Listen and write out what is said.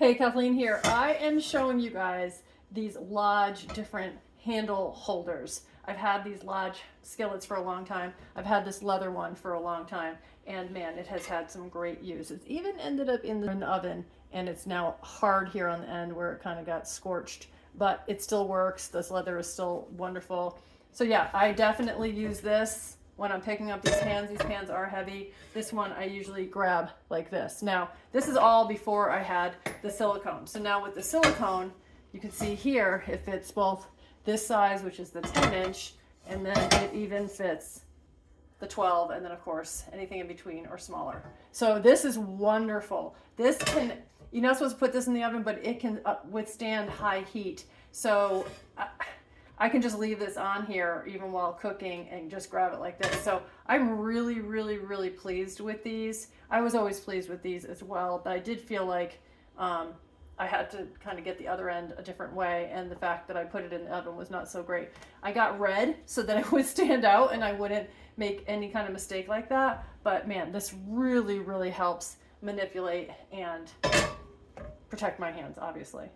Hey, Kathleen here. I am showing you guys these large different handle holders. I've had these large skillets for a long time. I've had this leather one for a long time, and man, it has had some great use. It's even ended up in the oven, and it's now hard here on the end where it kind of got scorched, but it still works. This leather is still wonderful. So yeah, I definitely use this when I'm picking up these pans. These pans are heavy. This one I usually grab like this. Now, this is all before I had the silicone. So now with the silicone, you can see here it fits both this size, which is the 10-inch, and then it even fits the 12, and then of course anything in between or smaller. So this is wonderful. This can, you're not supposed to put this in the oven, but it can withstand high heat. So I can just leave this on here even while cooking and just grab it like this. So I'm really, really, really pleased with these. I was always pleased with these as well, but I did feel like I had to kind of get the other end a different way, and the fact that I put it in the oven was not so great. I got red so that it would stand out and I wouldn't make any kind of mistake like that. But man, this really, really helps manipulate and protect my hands, obviously.